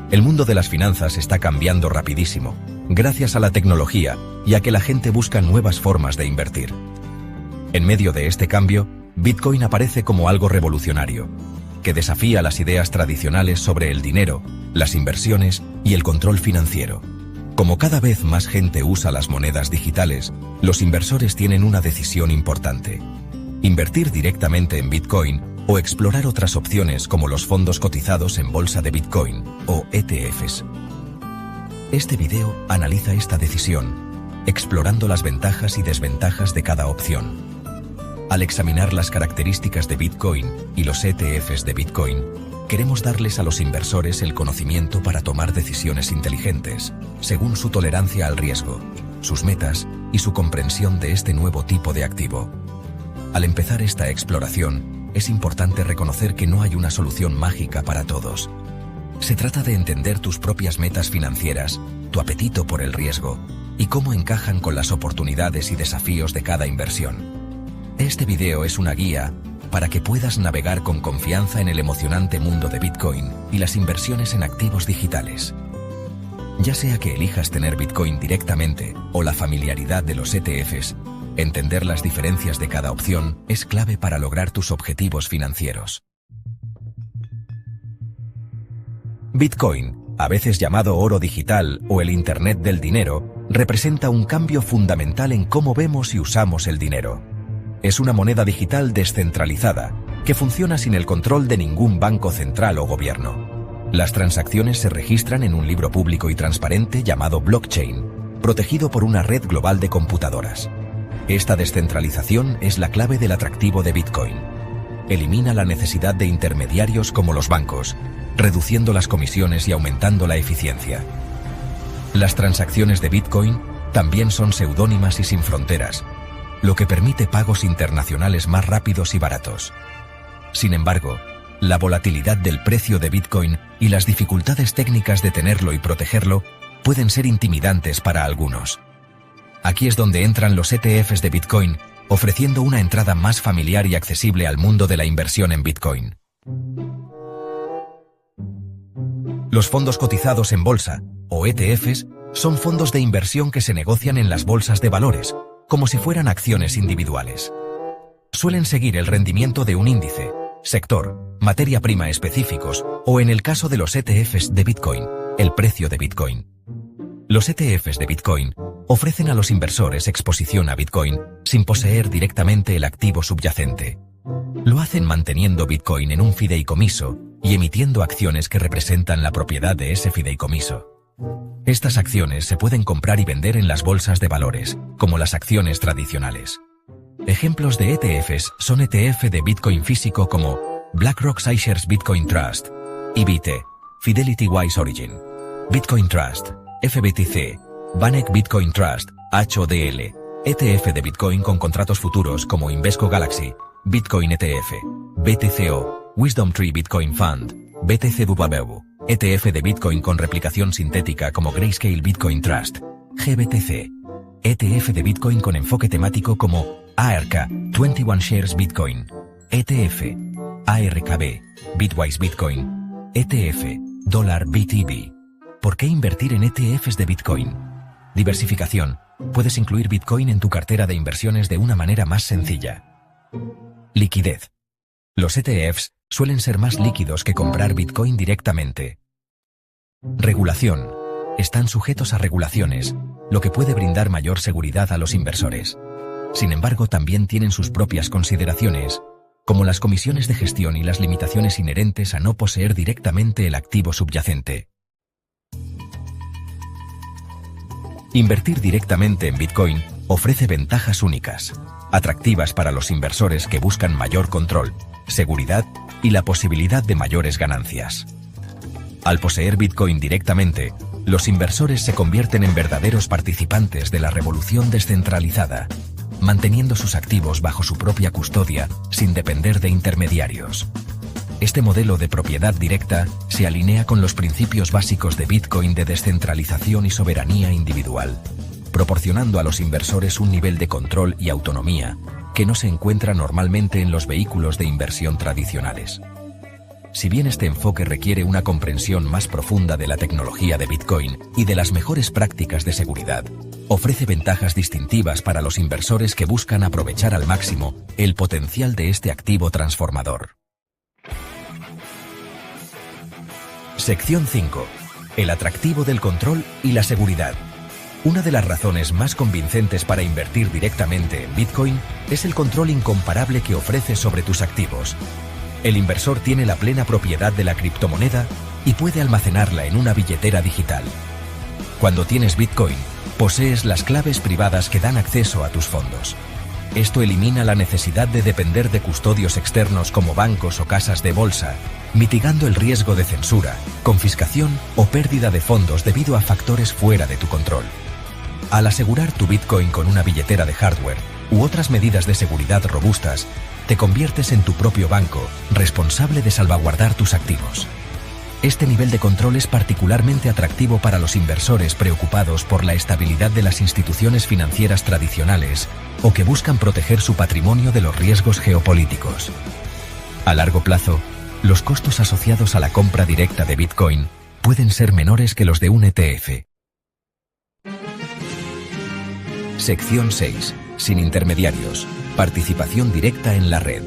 El mundo de las finanzas está cambiando rapidísimo, gracias a la tecnología y a que la gente busca nuevas formas de invertir. En medio de este cambio, Bitcoin aparece como algo revolucionario, que desafía las ideas tradicionales sobre el dinero, las inversiones y el control financiero. Como cada vez más gente usa las monedas digitales, los inversores tienen una decisión importante: invertir directamente en Bitcoin o explorar otras opciones como los fondos cotizados en bolsa de Bitcoin o ETFs. Este video analiza esta decisión, explorando las ventajas y desventajas de cada opción. Al examinar las características de Bitcoin y los ETFs de Bitcoin, queremos darles a los inversores el conocimiento para tomar decisiones inteligentes, según su tolerancia al riesgo, sus metas y su comprensión de este nuevo tipo de activo. Al empezar esta exploración, es importante reconocer que no hay una solución mágica para todos. Se trata de entender tus propias metas financieras, tu apetito por el riesgo y cómo encajan con las oportunidades y desafíos de cada inversión. Este video es una guía para que puedas navegar con confianza en el emocionante mundo de Bitcoin y las inversiones en activos digitales. Ya sea que elijas tener Bitcoin directamente o la familiaridad de los ETFs, entender las diferencias de cada opción es clave para lograr tus objetivos financieros. Bitcoin, a veces llamado oro digital o el Internet del dinero, representa un cambio fundamental en cómo vemos y usamos el dinero. Es una moneda digital descentralizada, que funciona sin el control de ningún banco central o gobierno. Las transacciones se registran en un libro público y transparente llamado blockchain, protegido por una red global de computadoras. Esta descentralización es la clave del atractivo de Bitcoin. Elimina la necesidad de intermediarios como los bancos, reduciendo las comisiones y aumentando la eficiencia. Las transacciones de Bitcoin también son seudónimas y sin fronteras, lo que permite pagos internacionales más rápidos y baratos. Sin embargo, la volatilidad del precio de Bitcoin y las dificultades técnicas de tenerlo y protegerlo pueden ser intimidantes para algunos. Aquí es donde entran los ETFs de Bitcoin, ofreciendo una entrada más familiar y accesible al mundo de la inversión en Bitcoin. Los fondos cotizados en bolsa, o ETFs, son fondos de inversión que se negocian en las bolsas de valores, como si fueran acciones individuales. Suelen seguir el rendimiento de un índice, sector, materia prima específicos, o en el caso de los ETFs de Bitcoin, el precio de Bitcoin. Los ETFs de Bitcoin ofrecen a los inversores exposición a Bitcoin sin poseer directamente el activo subyacente. Lo hacen manteniendo Bitcoin en un fideicomiso y emitiendo acciones que representan la propiedad de ese fideicomiso. Estas acciones se pueden comprar y vender en las bolsas de valores, como las acciones tradicionales. Ejemplos de ETFs son ETF de Bitcoin físico como BlackRock iShares Bitcoin Trust, IBT, Fidelity Wise Origin, Bitcoin Trust, FBTC, Vanek Bitcoin Trust, HODL, ETF de Bitcoin con contratos futuros como Invesco Galaxy, Bitcoin ETF, BTCO, Wisdom Tree Bitcoin Fund, BTCW, ETF de Bitcoin con replicación sintética como Grayscale Bitcoin Trust, GBTC, ETF de Bitcoin con enfoque temático como ARK, 21 Shares Bitcoin, ETF, ARKB, Bitwise Bitcoin, ETF, Dollar BTB. ¿Por qué invertir en ETFs de Bitcoin? Diversificación. Puedes incluir Bitcoin en tu cartera de inversiones de una manera más sencilla. Liquidez. Los ETFs suelen ser más líquidos que comprar Bitcoin directamente. Regulación. Están sujetos a regulaciones, lo que puede brindar mayor seguridad a los inversores. Sin embargo, también tienen sus propias consideraciones, como las comisiones de gestión y las limitaciones inherentes a no poseer directamente el activo subyacente. Invertir directamente en Bitcoin ofrece ventajas únicas, atractivas para los inversores que buscan mayor control, seguridad y la posibilidad de mayores ganancias. Al poseer Bitcoin directamente, los inversores se convierten en verdaderos participantes de la revolución descentralizada, manteniendo sus activos bajo su propia custodia sin depender de intermediarios. Este modelo de propiedad directa se alinea con los principios básicos de Bitcoin de descentralización y soberanía individual, proporcionando a los inversores un nivel de control y autonomía que no se encuentra normalmente en los vehículos de inversión tradicionales. Si bien este enfoque requiere una comprensión más profunda de la tecnología de Bitcoin y de las mejores prácticas de seguridad, ofrece ventajas distintivas para los inversores que buscan aprovechar al máximo el potencial de este activo transformador. Sección 5. El atractivo del control y la seguridad. Una de las razones más convincentes para invertir directamente en Bitcoin es el control incomparable que ofrece sobre tus activos. El inversor tiene la plena propiedad de la criptomoneda y puede almacenarla en una billetera digital. Cuando tienes Bitcoin, posees las claves privadas que dan acceso a tus fondos. Esto elimina la necesidad de depender de custodios externos como bancos o casas de bolsa, mitigando el riesgo de censura, confiscación o pérdida de fondos debido a factores fuera de tu control. Al asegurar tu Bitcoin con una billetera de hardware u otras medidas de seguridad robustas, te conviertes en tu propio banco, responsable de salvaguardar tus activos. Este nivel de control es particularmente atractivo para los inversores preocupados por la estabilidad de las instituciones financieras tradicionales o que buscan proteger su patrimonio de los riesgos geopolíticos. A largo plazo, los costos asociados a la compra directa de Bitcoin pueden ser menores que los de un ETF. Sección 6. Sin intermediarios. Participación directa en la red.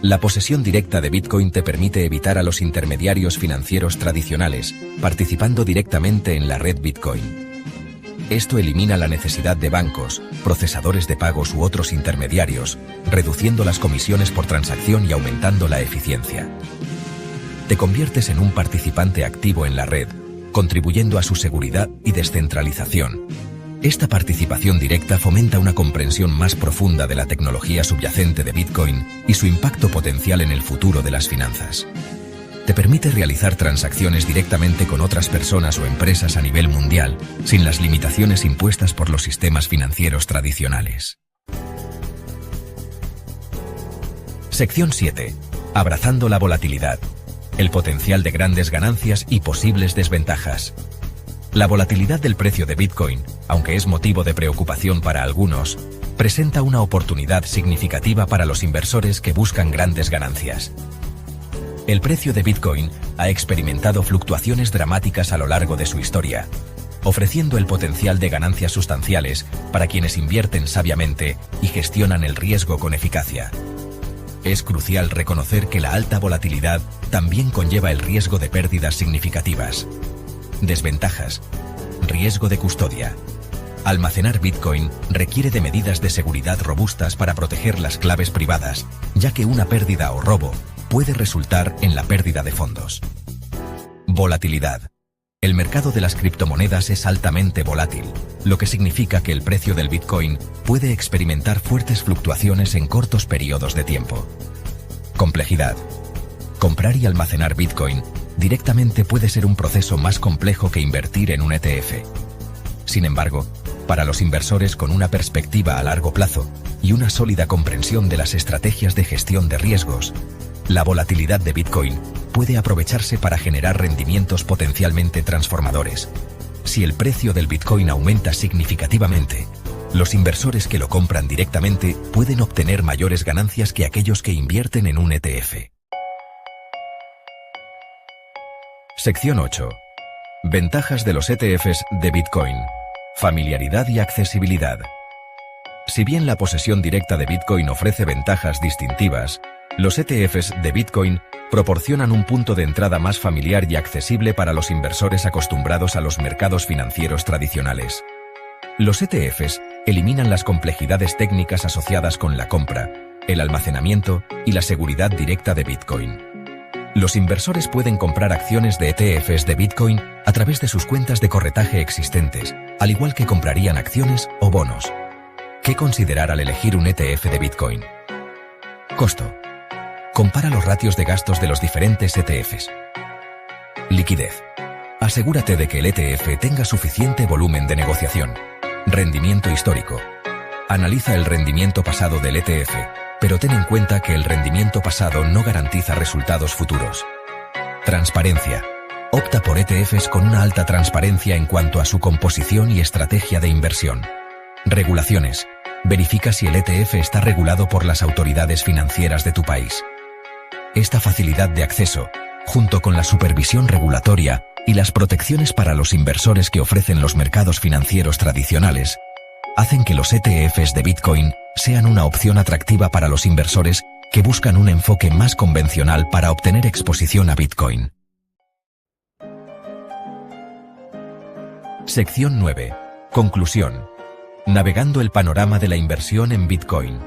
La posesión directa de Bitcoin te permite evitar a los intermediarios financieros tradicionales, participando directamente en la red Bitcoin. Esto elimina la necesidad de bancos, procesadores de pagos u otros intermediarios, reduciendo las comisiones por transacción y aumentando la eficiencia. Te conviertes en un participante activo en la red, contribuyendo a su seguridad y descentralización. Esta participación directa fomenta una comprensión más profunda de la tecnología subyacente de Bitcoin y su impacto potencial en el futuro de las finanzas. Te permite realizar transacciones directamente con otras personas o empresas a nivel mundial, sin las limitaciones impuestas por los sistemas financieros tradicionales. Sección 7. Abrazando la volatilidad. El potencial de grandes ganancias y posibles desventajas. La volatilidad del precio de Bitcoin, aunque es motivo de preocupación para algunos, presenta una oportunidad significativa para los inversores que buscan grandes ganancias. El precio de Bitcoin ha experimentado fluctuaciones dramáticas a lo largo de su historia, ofreciendo el potencial de ganancias sustanciales para quienes invierten sabiamente y gestionan el riesgo con eficacia. Es crucial reconocer que la alta volatilidad también conlleva el riesgo de pérdidas significativas. Desventajas. Riesgo de custodia. Almacenar Bitcoin requiere de medidas de seguridad robustas para proteger las claves privadas, ya que una pérdida o robo puede resultar en la pérdida de fondos. Volatilidad. El mercado de las criptomonedas es altamente volátil, lo que significa que el precio del Bitcoin puede experimentar fuertes fluctuaciones en cortos periodos de tiempo. Complejidad. Comprar y almacenar Bitcoin directamente puede ser un proceso más complejo que invertir en un ETF. Sin embargo, para los inversores con una perspectiva a largo plazo y una sólida comprensión de las estrategias de gestión de riesgos, la volatilidad de Bitcoin puede aprovecharse para generar rendimientos potencialmente transformadores. Si el precio del Bitcoin aumenta significativamente, los inversores que lo compran directamente pueden obtener mayores ganancias que aquellos que invierten en un ETF. Sección 8. Ventajas de los ETFs de Bitcoin. Familiaridad y accesibilidad. Si bien la posesión directa de Bitcoin ofrece ventajas distintivas, los ETFs de Bitcoin proporcionan un punto de entrada más familiar y accesible para los inversores acostumbrados a los mercados financieros tradicionales. Los ETFs eliminan las complejidades técnicas asociadas con la compra, el almacenamiento y la seguridad directa de Bitcoin. Los inversores pueden comprar acciones de ETFs de Bitcoin a través de sus cuentas de corretaje existentes, al igual que comprarían acciones o bonos. ¿Qué considerar al elegir un ETF de Bitcoin? Costo. Compara los ratios de gastos de los diferentes ETFs. Liquidez. Asegúrate de que el ETF tenga suficiente volumen de negociación. Rendimiento histórico. Analiza el rendimiento pasado del ETF, pero ten en cuenta que el rendimiento pasado no garantiza resultados futuros. Transparencia. Opta por ETFs con una alta transparencia en cuanto a su composición y estrategia de inversión. Regulaciones. Verifica si el ETF está regulado por las autoridades financieras de tu país. Esta facilidad de acceso, junto con la supervisión regulatoria y las protecciones para los inversores que ofrecen los mercados financieros tradicionales, hacen que los ETFs de Bitcoin sean una opción atractiva para los inversores que buscan un enfoque más convencional para obtener exposición a Bitcoin. Sección 9. Conclusión. Navegando el panorama de la inversión en Bitcoin.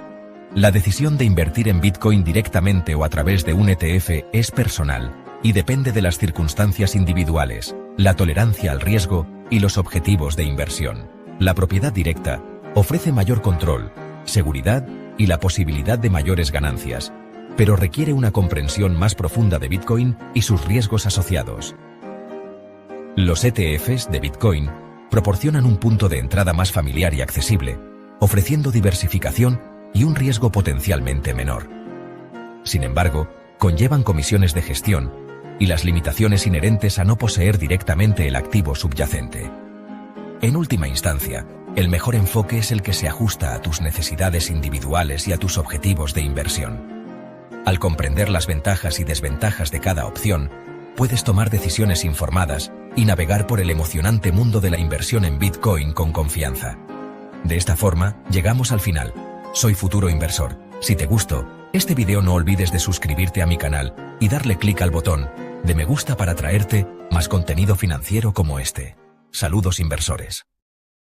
La decisión de invertir en Bitcoin directamente o a través de un ETF es personal y depende de las circunstancias individuales, la tolerancia al riesgo y los objetivos de inversión. La propiedad directa ofrece mayor control, seguridad y la posibilidad de mayores ganancias, pero requiere una comprensión más profunda de Bitcoin y sus riesgos asociados. Los ETFs de Bitcoin proporcionan un punto de entrada más familiar y accesible, ofreciendo diversificación y un riesgo potencialmente menor. Sin embargo, conllevan comisiones de gestión y las limitaciones inherentes a no poseer directamente el activo subyacente. En última instancia, el mejor enfoque es el que se ajusta a tus necesidades individuales y a tus objetivos de inversión. Al comprender las ventajas y desventajas de cada opción, puedes tomar decisiones informadas y navegar por el emocionante mundo de la inversión en Bitcoin con confianza. De esta forma, llegamos al final. Soy Futuro Inversor. Si te gustó este video, no olvides de suscribirte a mi canal y darle clic al botón de me gusta para traerte más contenido financiero como este. Saludos inversores.